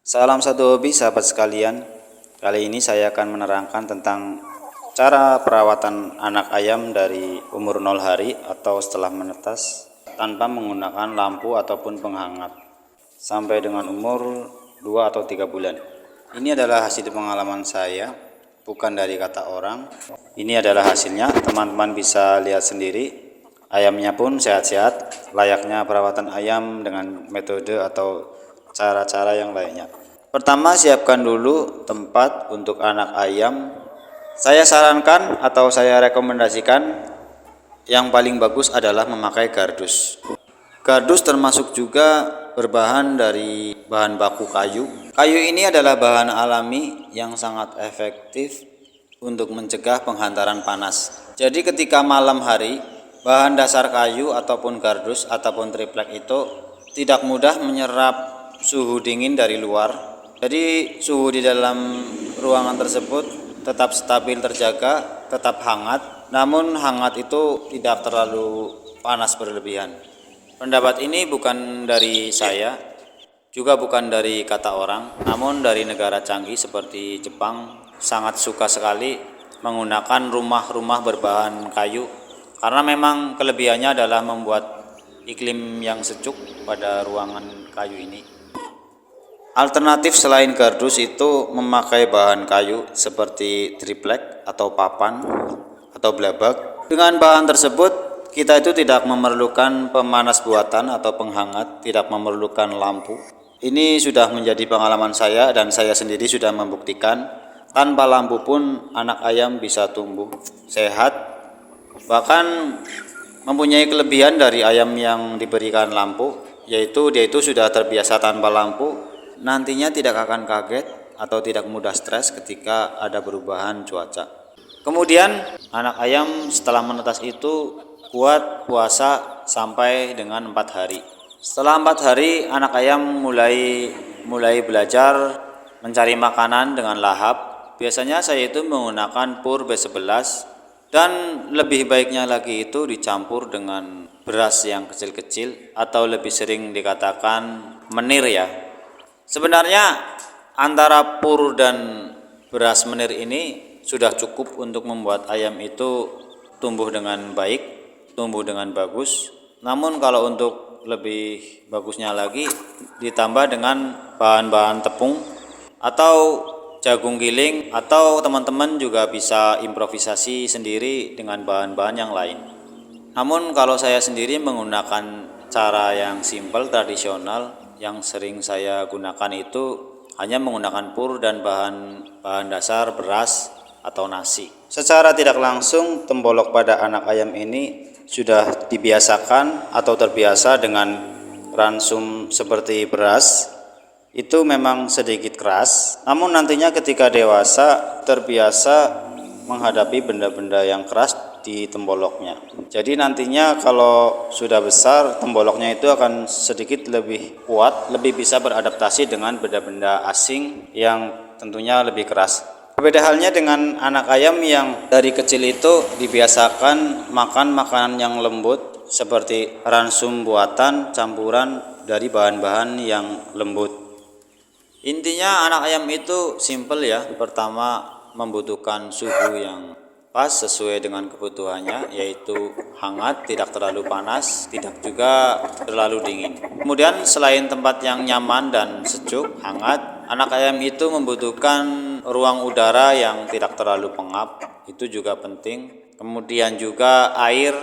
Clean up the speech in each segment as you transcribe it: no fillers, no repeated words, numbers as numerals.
Salam satu hobi sahabat sekalian. Kali ini saya akan menerangkan tentang cara perawatan anak ayam dari umur 0 hari atau setelah menetas tanpa menggunakan lampu ataupun penghangat sampai dengan umur 2 atau 3 bulan. Ini adalah hasil pengalaman saya, bukan dari kata orang. Ini adalah hasilnya, teman-teman bisa lihat sendiri. Ayamnya pun sehat-sehat, layaknya perawatan ayam dengan metode atau cara-cara yang lainnya. Pertama, siapkan dulu tempat untuk anak ayam. Saya sarankan atau saya rekomendasikan yang paling bagus adalah memakai kardus. Kardus termasuk juga berbahan dari bahan baku kayu. Kayu ini adalah bahan alami yang sangat efektif untuk mencegah penghantaran panas. Jadi ketika malam hari, bahan dasar kayu ataupun kardus ataupun triplek itu tidak mudah menyerap suhu dingin dari luar. Jadi suhu di dalam ruangan tersebut tetap stabil terjaga, tetap hangat. Namun hangat itu tidak terlalu panas berlebihan. Pendapat ini bukan dari saya, juga bukan dari kata orang, namun dari negara canggih seperti Jepang sangat suka sekali menggunakan rumah-rumah berbahan kayu karena memang kelebihannya adalah membuat iklim yang sejuk pada ruangan kayu ini. Alternatif selain kardus itu memakai bahan kayu seperti triplek atau papan atau blabag. Dengan bahan tersebut kita itu tidak memerlukan pemanas buatan atau penghangat, tidak memerlukan lampu. Ini sudah menjadi pengalaman saya dan saya sendiri sudah membuktikan tanpa lampu pun anak ayam bisa tumbuh sehat, bahkan mempunyai kelebihan dari ayam yang diberikan lampu, yaitu dia itu sudah terbiasa tanpa lampu. Nantinya tidak akan kaget atau tidak mudah stres ketika ada perubahan cuaca. Kemudian anak ayam setelah menetas itu kuat puasa sampai dengan 4 hari. Setelah 4 hari anak ayam mulai belajar mencari makanan dengan lahap. Biasanya saya itu menggunakan pur B11 dan lebih baiknya lagi itu dicampur dengan beras yang kecil-kecil atau lebih sering dikatakan menir ya. Sebenarnya antara pur dan beras menir ini sudah cukup untuk membuat ayam itu tumbuh dengan baik, tumbuh dengan bagus. Namun kalau untuk lebih bagusnya lagi ditambah dengan bahan-bahan tepung atau jagung giling, atau teman-teman juga bisa improvisasi sendiri dengan bahan-bahan yang lain. Namun kalau saya sendiri menggunakan cara yang simpel tradisional, yang sering saya gunakan itu hanya menggunakan pur dan bahan dasar beras atau nasi. Secara tidak langsung tembolok pada anak ayam ini sudah dibiasakan atau terbiasa dengan ransum seperti beras. Itu memang sedikit keras, namun nantinya ketika dewasa terbiasa menghadapi benda-benda yang keras di temboloknya. Jadi nantinya kalau sudah besar, temboloknya itu akan sedikit lebih kuat, lebih bisa beradaptasi dengan benda-benda asing yang tentunya lebih keras. Berbeda halnya dengan anak ayam yang dari kecil itu dibiasakan makan makanan yang lembut seperti ransum buatan campuran dari bahan-bahan yang lembut. Intinya anak ayam itu simple ya. Pertama membutuhkan suhu yang pas sesuai dengan kebutuhannya, yaitu hangat, tidak terlalu panas, tidak juga terlalu dingin. Kemudian selain tempat yang nyaman dan sejuk, hangat, anak ayam itu membutuhkan ruang udara yang tidak terlalu pengap, itu juga penting. Kemudian juga air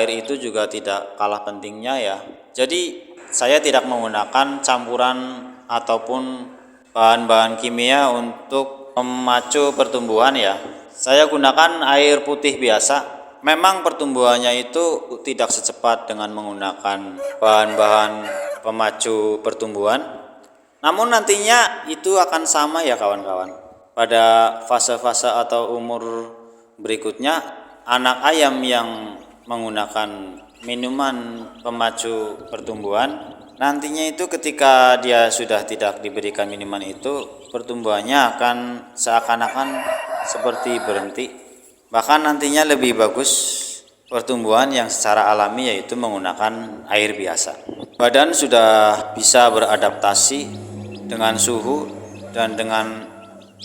itu juga tidak kalah pentingnya ya. Jadi saya tidak menggunakan campuran ataupun bahan-bahan kimia untuk memacu pertumbuhan ya. Saya gunakan air putih biasa. Memang pertumbuhannya itu tidak secepat dengan menggunakan bahan-bahan pemacu pertumbuhan. Namun nantinya itu akan sama ya kawan-kawan. Pada fase-fase atau umur berikutnya, anak ayam yang menggunakan minuman pemacu pertumbuhan, nantinya itu ketika dia sudah tidak diberikan minuman itu, pertumbuhannya akan seakan-akan seperti berhenti. Bahkan nantinya lebih bagus pertumbuhan yang secara alami, yaitu menggunakan air biasa. Badan sudah bisa beradaptasi dengan suhu dan dengan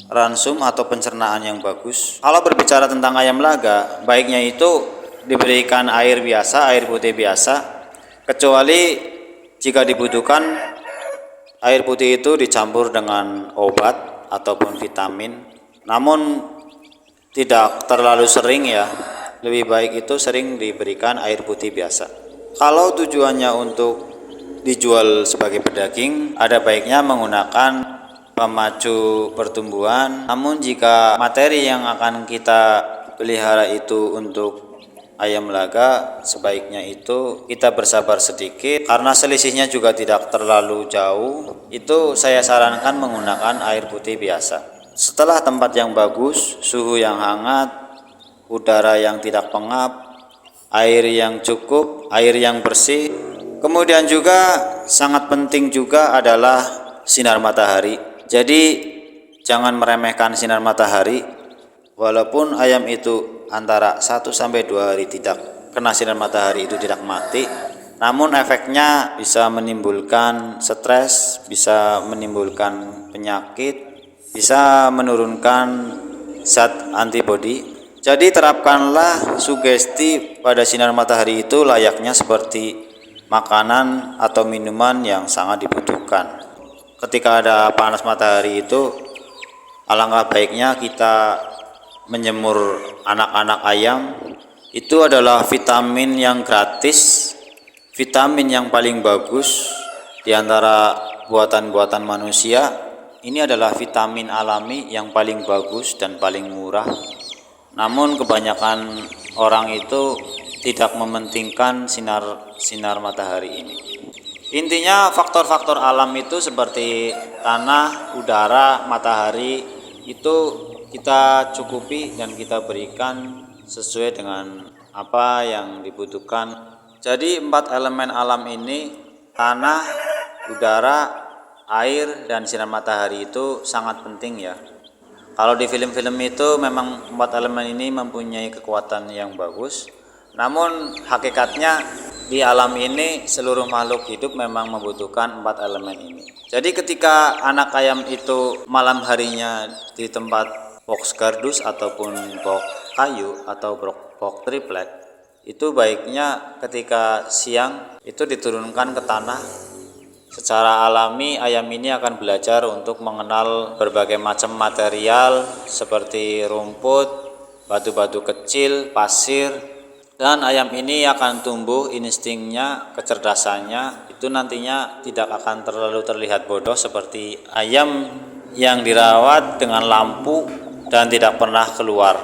ransum atau pencernaan yang bagus. Kalau berbicara tentang ayam laga, baiknya itu diberikan air biasa, air putih biasa, kecuali jika dibutuhkan air putih itu dicampur dengan obat ataupun vitamin, namun tidak terlalu sering ya. Lebih baik itu sering diberikan air putih biasa. Kalau tujuannya untuk dijual sebagai pedaging, ada baiknya menggunakan pemacu pertumbuhan. Namun jika materi yang akan kita pelihara itu untuk ayam laga, sebaiknya itu kita bersabar sedikit karena selisihnya juga tidak terlalu jauh. Itu saya sarankan menggunakan air putih biasa. Setelah tempat yang bagus, suhu yang hangat, udara yang tidak pengap, air yang cukup, air yang bersih, kemudian juga sangat penting juga adalah sinar matahari. Jadi jangan meremehkan sinar matahari. Walaupun ayam itu antara 1-2 hari tidak kena sinar matahari itu tidak mati, namun efeknya bisa menimbulkan stres, bisa menimbulkan penyakit, bisa menurunkan zat antibodi. Jadi terapkanlah sugesti pada sinar matahari itu layaknya seperti makanan atau minuman yang sangat dibutuhkan. Ketika ada panas matahari itu, alangkah baiknya kita menjemur anak-anak ayam. Itu adalah vitamin yang gratis, vitamin yang paling bagus di antara buatan-buatan manusia. Ini adalah vitamin alami yang paling bagus dan paling murah. Namun kebanyakan orang itu tidak mementingkan sinar matahari ini. Intinya faktor-faktor alam itu seperti tanah, udara, matahari itu kita cukupi dan kita berikan sesuai dengan apa yang dibutuhkan. Jadi 4 elemen alam ini, tanah, udara, air, dan sinar matahari itu sangat penting ya. Kalau di film-film itu memang 4 elemen ini mempunyai kekuatan yang bagus. Namun hakikatnya di alam ini seluruh makhluk hidup memang membutuhkan 4 elemen ini. Jadi ketika anak ayam itu malam harinya di tempat box kardus ataupun box kayu atau box triplek, itu baiknya ketika siang itu diturunkan ke tanah. Secara alami ayam ini akan belajar untuk mengenal berbagai macam material seperti rumput, batu-batu kecil, pasir, dan ayam ini akan tumbuh instingnya, kecerdasannya. Itu nantinya tidak akan terlalu terlihat bodoh seperti ayam yang dirawat dengan lampu dan tidak pernah keluar.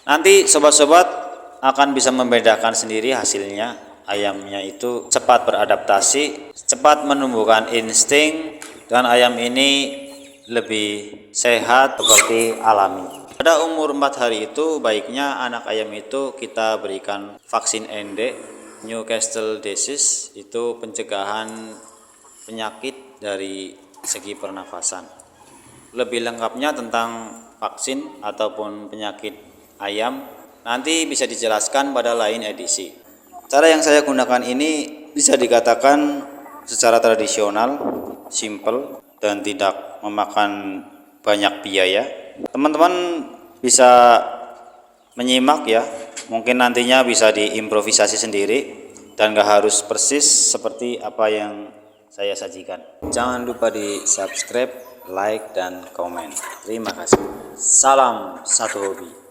Nanti sobat-sobat akan bisa membedakan sendiri hasilnya. Ayamnya itu cepat beradaptasi, cepat menumbuhkan insting, dan ayam ini lebih sehat seperti alami. Pada umur 4 hari itu baiknya anak ayam itu kita berikan vaksin ND, Newcastle disease, itu pencegahan penyakit dari segi pernafasan. Lebih lengkapnya tentang vaksin ataupun penyakit ayam nanti bisa dijelaskan pada lain edisi. Cara yang saya gunakan ini bisa dikatakan secara tradisional, simple, dan tidak memakan banyak biaya. Teman-teman bisa menyimak ya, mungkin nantinya bisa diimprovisasi sendiri dan gak harus persis seperti apa yang saya sajikan. Jangan lupa di subscribe, like, dan komen. Terima kasih. Salam satu hobi.